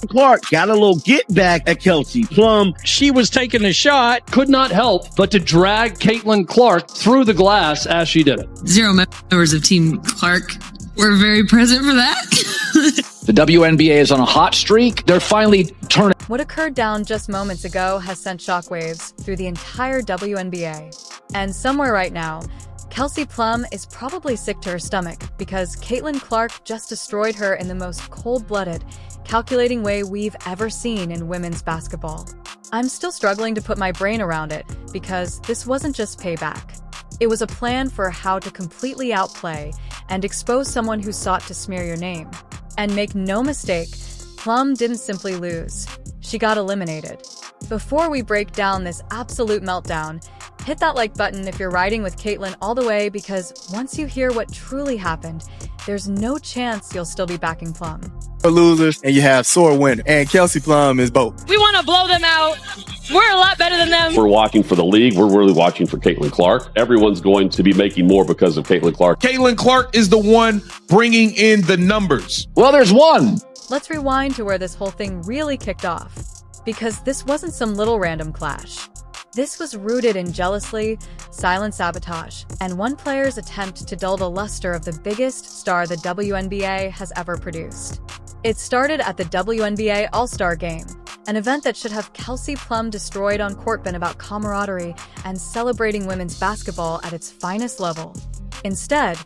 Clark got a little get back at Kelsey Plum. She was taking a shot, could not help but to drag Caitlin Clark through the glass as she did it. 0 members of Team Clark were very present for that. The WNBA is on a hot streak. They're finally turning. What occurred down just moments ago has sent shockwaves through the entire WNBA. And somewhere right now, Kelsey Plum is probably sick to her stomach because Caitlin Clark just destroyed her in the most cold-blooded, calculating way we've ever seen in women's basketball. I'm still struggling to put my brain around it because this wasn't just payback. It was a plan for how to completely outplay and expose someone who sought to smear your name. And make no mistake, Plum didn't simply lose. She got eliminated. Before we break down this absolute meltdown, hit that like button if you're riding with Caitlin all the way because once you hear what truly happened, there's no chance you'll still be backing Plum. Losers, and you have sore winner, and Kelsey Plum is both. We want to blow them out. We're a lot better than them. We're watching for the league. We're really watching for Caitlin Clark. Everyone's going to be making more because of Caitlin Clark. Caitlin Clark is the one bringing in the numbers. Well, there's one. Let's rewind to where this whole thing really kicked off, because this wasn't some little random clash. This was rooted in jealousy, silent sabotage, and one player's attempt to dull the luster of the biggest star the WNBA has ever produced. It started at the WNBA All-Star Game, an event that should have Kelsey Plum destroyed on court been about camaraderie and celebrating women's basketball at its finest level. Instead,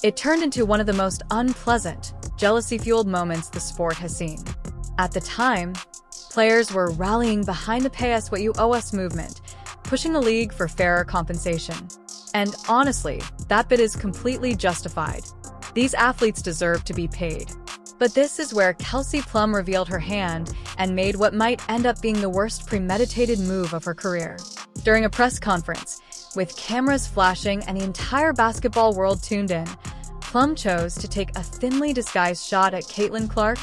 it turned into one of the most unpleasant, jealousy-fueled moments the sport has seen. At the time, players were rallying behind the Pay Us What You Owe Us movement, pushing the league for fairer compensation. And honestly, that bit is completely justified. These athletes deserve to be paid. But this is where Kelsey Plum revealed her hand and made what might end up being the worst premeditated move of her career. During a press conference, with cameras flashing and the entire basketball world tuned in, Plum chose to take a thinly disguised shot at Caitlin Clark,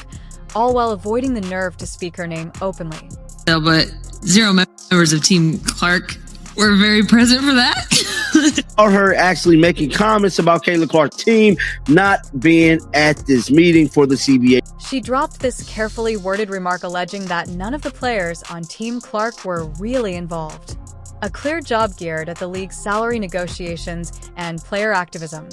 all while avoiding the nerve to speak her name openly. But 0 members of Team Clark were very present for that. Or her actually making comments about Caitlin Clark's team not being at this meeting for the CBA. She dropped this carefully worded remark alleging that none of the players on Team Clark were really involved. A clear job geared at the league's salary negotiations and player activism.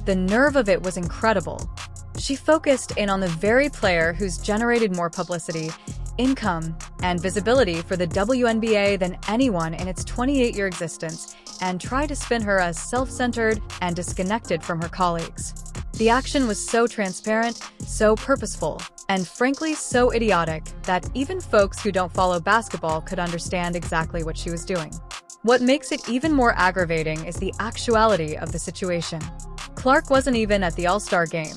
The nerve of it was incredible. She focused in on the very player who's generated more publicity, income, and visibility for the WNBA than anyone in its 28-year existence, and tried to spin her as self-centered and disconnected from her colleagues. The action was so transparent, so purposeful, and frankly so idiotic that even folks who don't follow basketball could understand exactly what she was doing. What makes it even more aggravating is the actuality of the situation. Clark wasn't even at the All-Star game.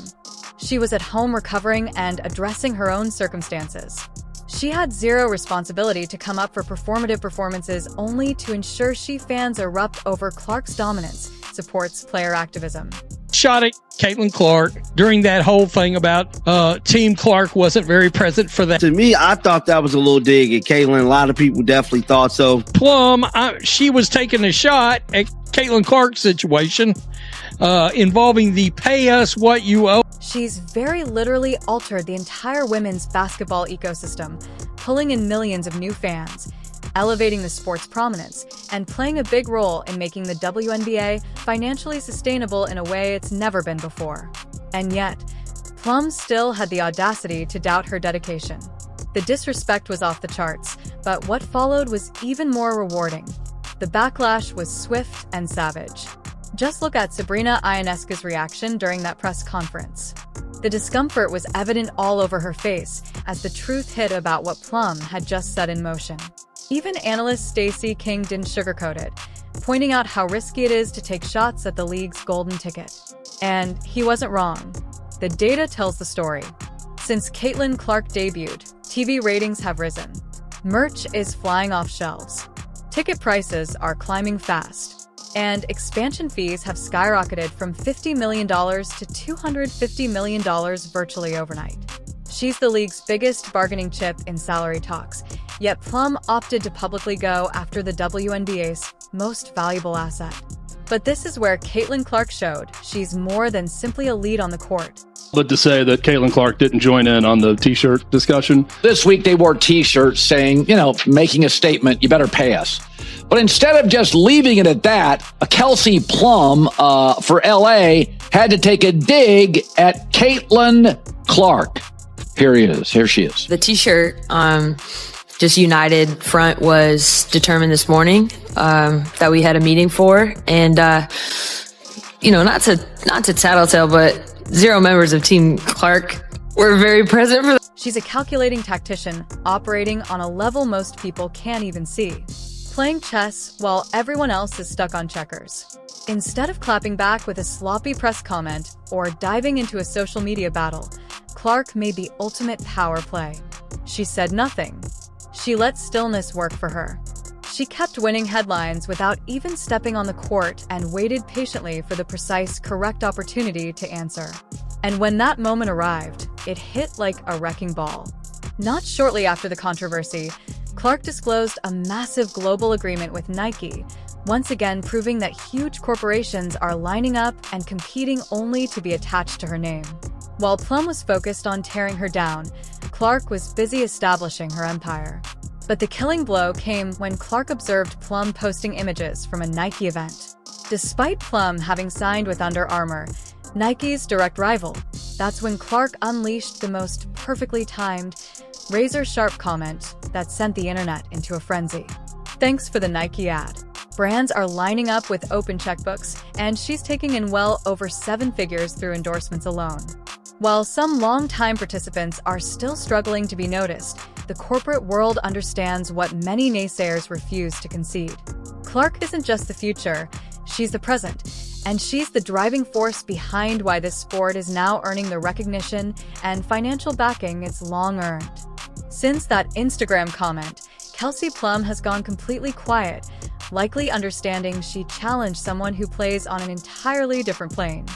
She was at home recovering and addressing her own circumstances. She had zero responsibility to come up for performative performances only to ensure she fans erupt over Clark's dominance, supports player activism. shot at Caitlin Clark during that whole thing about Team Clark wasn't very present for that. To me, I thought that was a little dig at Caitlin. A lot of people definitely thought so. Plum, she was taking a shot at Caitlin Clark's situation involving the pay us what you owe. She's very literally altered the entire women's basketball ecosystem, pulling in millions of new fans, elevating the sport's prominence, and playing a big role in making the WNBA financially sustainable in a way it's never been before. And yet, Plum still had the audacity to doubt her dedication. The disrespect was off the charts, but what followed was even more rewarding. The backlash was swift and savage. Just look at Sabrina Ionescu's reaction during that press conference. The discomfort was evident all over her face as the truth hit about what Plum had just set in motion. Even analyst Stacey King didn't sugarcoat it, pointing out how risky it is to take shots at the league's golden ticket. And he wasn't wrong. The data tells the story. Since Caitlin Clark debuted, TV ratings have risen. Merch is flying off shelves. Ticket prices are climbing fast. And expansion fees have skyrocketed from $50 million to $250 million virtually overnight. She's the league's biggest bargaining chip in salary talks, yet Plum opted to publicly go after the WNBA's most valuable asset. But this is where Caitlin Clark showed she's more than simply a lead on the court. But to say that Caitlin Clark didn't join in on the T-shirt discussion. This week they wore T-shirts saying, making a statement, you better pay us. But instead of just leaving it at that, Kelsey Plum for LA had to take a dig at Caitlin Clark. Here she is. The T-shirt, just United Front was determined this morning that we had a meeting for. And, not to tattletale, but 0 members of Team Clark were very present for. She's a calculating tactician operating on a level most people can't even see, playing chess while everyone else is stuck on checkers. Instead of clapping back with a sloppy press comment or diving into a social media battle, Clark made the ultimate power play. She said nothing. She let stillness work for her. She kept winning headlines without even stepping on the court and waited patiently for the precise, correct opportunity to answer. And when that moment arrived, it hit like a wrecking ball. Not shortly after the controversy, Clark disclosed a massive global agreement with Nike, once again proving that huge corporations are lining up and competing only to be attached to her name. While Plum was focused on tearing her down, Clark was busy establishing her empire. But the killing blow came when Clark observed Plum posting images from a Nike event. Despite Plum having signed with Under Armour, Nike's direct rival, that's when Clark unleashed the most perfectly timed, razor-sharp comment that sent the internet into a frenzy. Thanks for the Nike ad. Brands are lining up with open checkbooks, and she's taking in well over 7 figures through endorsements alone. While some longtime participants are still struggling to be noticed, the corporate world understands what many naysayers refuse to concede. Clark isn't just the future, she's the present, and she's the driving force behind why this sport is now earning the recognition and financial backing it's long earned. Since that Instagram comment, Kelsey Plum has gone completely quiet, likely understanding she challenged someone who plays on an entirely different plane.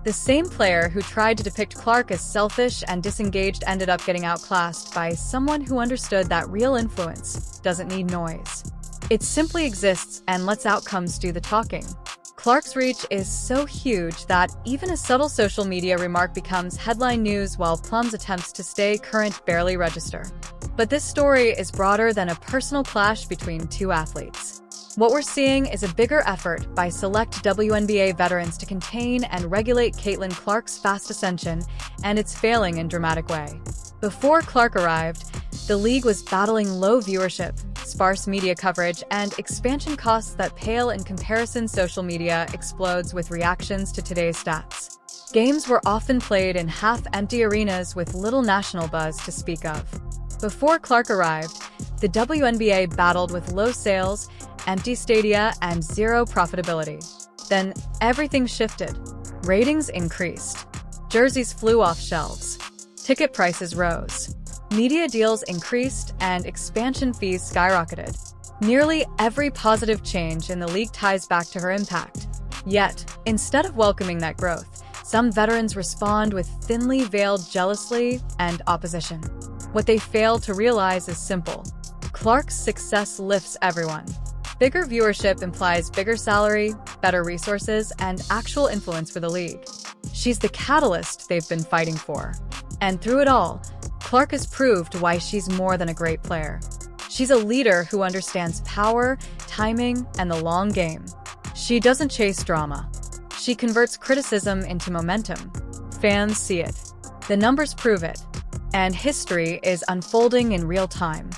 The same player who tried to depict Clark as selfish and disengaged ended up getting outclassed by someone who understood that real influence doesn't need noise. It simply exists and lets outcomes do the talking. Clark's reach is so huge that even a subtle social media remark becomes headline news while Plum's attempts to stay current barely register. But this story is broader than a personal clash between two athletes. What we're seeing is a bigger effort by select WNBA veterans to contain and regulate Caitlin Clark's fast ascension, and it's failing in a dramatic way. Before Clark arrived, the league was battling low viewership, sparse media coverage, and expansion costs that pale in comparison. Social media explodes with reactions to today's stats. Games were often played in half-empty arenas with little national buzz to speak of. Before Clark arrived, the WNBA battled with low sales, empty stadia, and zero profitability. Then everything shifted. Ratings increased. Jerseys flew off shelves. Ticket prices rose. Media deals increased and expansion fees skyrocketed. Nearly every positive change in the league ties back to her impact. Yet, instead of welcoming that growth, some veterans respond with thinly veiled jealousy and opposition. What they fail to realize is simple. Clark's success lifts everyone. Bigger viewership implies bigger salary, better resources, and actual influence for the league. She's the catalyst they've been fighting for. And through it all, Clark has proved why she's more than a great player. She's a leader who understands power, timing, and the long game. She doesn't chase drama. She converts criticism into momentum. Fans see it. The numbers prove it. And history is unfolding in real time.